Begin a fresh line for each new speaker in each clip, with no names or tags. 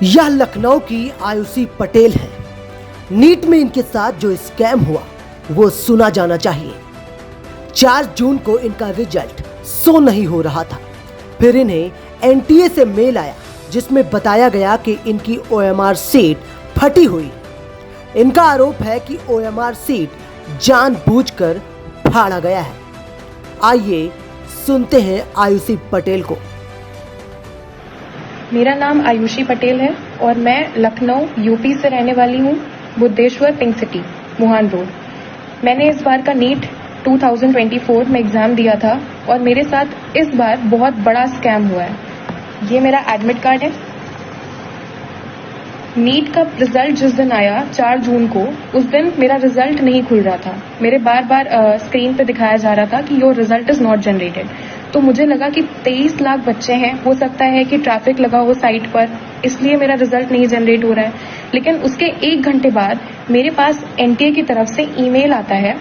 यह लखनऊ की आयुषी पटेल है। नीट में इनके साथ जो स्कैम हुआ वो सुना जाना चाहिए। 4 जून को इनका रिजल्ट शो नहीं हो रहा था, फिर इन्हें एनटीए से मेल आया जिसमें बताया गया कि इनकी ओएमआर सीट फटी हुई। इनका आरोप है कि ओएमआर सीट जानबूझकर फाड़ा गया है। आइए सुनते हैं आयुषी पटेल को।
मेरा नाम आयुषी पटेल है और मैं लखनऊ यूपी से रहने वाली हूँ, बुद्धेश्वर पिंक सिटी मुहान रोड। मैंने इस बार का नीट 2024 में एग्जाम दिया था और मेरे साथ इस बार बहुत बड़ा स्कैम हुआ है। ये मेरा एडमिट कार्ड है। नीट का रिजल्ट जिस दिन आया 4 जून को, उस दिन मेरा रिजल्ट नहीं खुल रहा था। मेरे बार बार स्क्रीन पे दिखाया जा रहा था कि your result is not generated. तो मुझे लगा कि 23 लाख बच्चे हैं, हो सकता है कि ट्रैफिक लगा हो साइट पर, इसलिए मेरा रिजल्ट नहीं जनरेट हो रहा है। लेकिन उसके 1 घंटे बाद मेरे पास एनटीए की तरफ से ईमेल आता है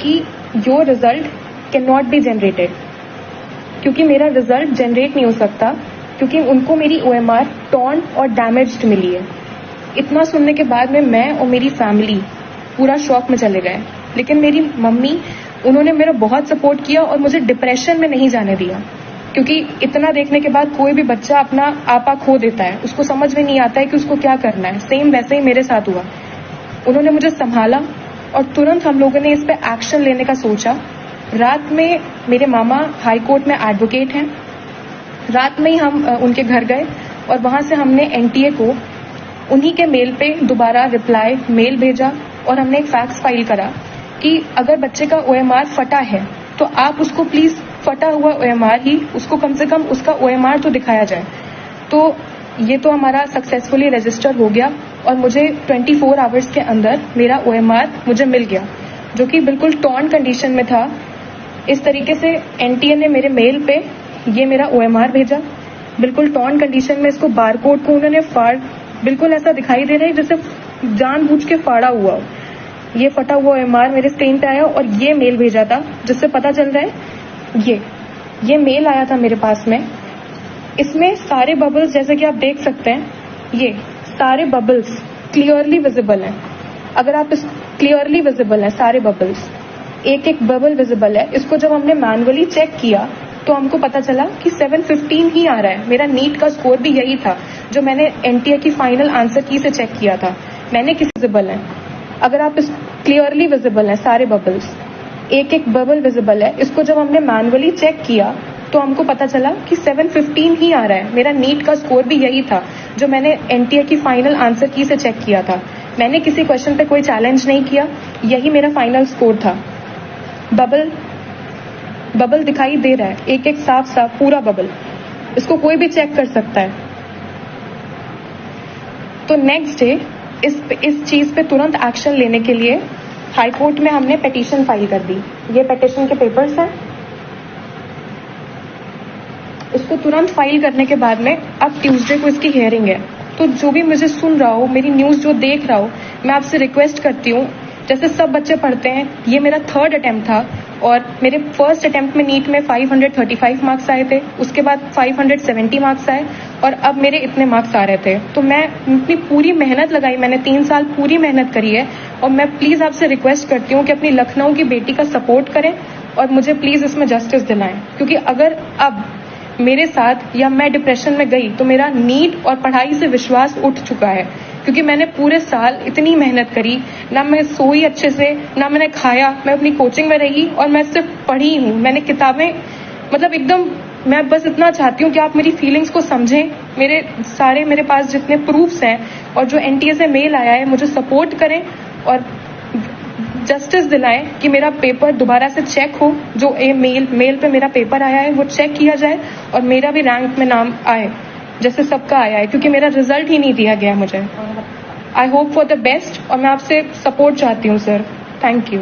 कि your result can not be generated, क्योंकि मेरा रिजल्ट जनरेट नहीं हो सकता क्योंकि उनको मेरी ओएमआर टॉर्न और डैमेज्ड मिली है। इतना सुनने के बाद में मैं और मेरी फैमिली पूरा शॉक में चले गए। लेकिन मेरी मम्मी, उन्होंने मेरा बहुत सपोर्ट किया और मुझे डिप्रेशन में नहीं जाने दिया, क्योंकि इतना देखने के बाद कोई भी बच्चा अपना आपा खो देता है, उसको समझ में नहीं आता है कि उसको क्या करना है। सेम वैसे ही मेरे साथ हुआ। उन्होंने मुझे संभाला और तुरंत हम लोगों ने इस पे एक्शन लेने का सोचा। रात में मेरे मामा हाई कोर्ट में एडवोकेट हैं, रात में ही हम उनके घर गए और वहां से हमने एनटीए को उन्हीं के मेल पे दोबारा रिप्लाई मेल भेजा और हमने एक फैक्स फाइल करा कि अगर बच्चे का ओएमआर फटा है तो आप उसको प्लीज फटा हुआ ओएमआर ही, उसको कम से कम उसका ओएमआर तो दिखाया जाए। तो ये तो हमारा सक्सेसफुली रजिस्टर हो गया और मुझे 24 आवर्स के अंदर मेरा ओएमआर मुझे मिल गया, जो कि बिल्कुल टॉर्न कंडीशन में था। इस तरीके से एनटीए ने मेरे मेल पे ये मेरा ओएमआर भेजा, बिल्कुल टॉर्न कंडीशन में। इसको बारकोड को उन्होंने बिल्कुल ऐसा दिखाई दे रहा है जैसे जानबूझ के फाड़ा हुआ हो। ये फटा हुआ ओएमआर मेरे स्क्रीन पे आया और ये मेल भेजा था जिससे पता चल रहा है ये मेल आया था मेरे पास में। इसमें सारे बबल्स, जैसे कि आप देख सकते हैं, ये सारे बबल्स क्लियरली विजिबल हैं। अगर आप इस क्लियरली विजिबल है सारे बबल्स, एक एक बबल विजिबल है। इसको जब हमने मैनुअली चेक किया तो हमको पता चला कि 715 ही आ रहा है। मेरा नीट का स्कोर भी यही था जो मैंने एनटीए की फाइनल आंसर की से चेक किया था। मैंने किस विजिबल है, अगर आप इस क्लियरली विजिबल है सारे बबल्स, एक एक बबल विजिबल है। इसको जब हमने मैनुअली चेक किया तो हमको पता चला कि 715 ही आ रहा है। मेरा नीट का स्कोर भी यही था जो मैंने एनटीए की फाइनल आंसर की से चेक किया था। मैंने किसी क्वेश्चन पे कोई चैलेंज नहीं किया, यही मेरा फाइनल स्कोर था। बबल दिखाई दे रहा है, एक एक साफ साफ पूरा बबल, इसको कोई भी चेक कर सकता है। तो नेक्स्ट डे इस चीज पे तुरंत एक्शन लेने के लिए हाई कोर्ट में हमने पिटीशन फाइल कर दी। ये पिटीशन के पेपर्स हैं। इसको तुरंत फाइल करने के बाद में अब ट्यूसडे को इसकी हियरिंग है। तो जो भी मुझे सुन रहा हो, मेरी न्यूज जो देख रहा हो, मैं आपसे रिक्वेस्ट करती हूँ, जैसे सब बच्चे पढ़ते हैं, ये मेरा 3rd अटेम्प्ट था और मेरे फर्स्ट अटेम्प्ट में नीट में 535 मार्क्स आए थे, उसके बाद 570 मार्क्स आए और अब मेरे इतने मार्क्स आ रहे थे। तो मैं अपनी पूरी मेहनत लगाई, मैंने 3 साल पूरी मेहनत करी है और मैं प्लीज आपसे रिक्वेस्ट करती हूँ कि अपनी लखनऊ की बेटी का सपोर्ट करें और मुझे प्लीज इसमें जस्टिस दिलाएं, क्योंकि अगर अब मेरे साथ या मैं डिप्रेशन में गई तो मेरा नीट और पढ़ाई से विश्वास उठ चुका है, क्योंकि मैंने पूरे साल इतनी मेहनत करी, ना मैं सोई अच्छे से, ना मैंने खाया, मैं अपनी कोचिंग में रही और मैं सिर्फ पढ़ी हूँ। मैंने किताबें, मतलब एकदम, मैं बस इतना चाहती हूँ कि आप मेरी फीलिंग्स को समझें। मेरे पास जितने प्रूफ्स हैं और जो एनटीए से मेल आया है, मुझे सपोर्ट करें और जस्टिस दिलाएं कि मेरा पेपर दोबारा से चेक हो। जो मेल पे मेरा पेपर आया है वो चेक किया जाए और मेरा भी रैंक में नाम आए जैसे सबका आया है, क्योंकि मेरा रिजल्ट ही नहीं दिया गया मुझे। I hope for the best और मैं आपसे सपोर्ट चाहती हूँ सर। Thank you.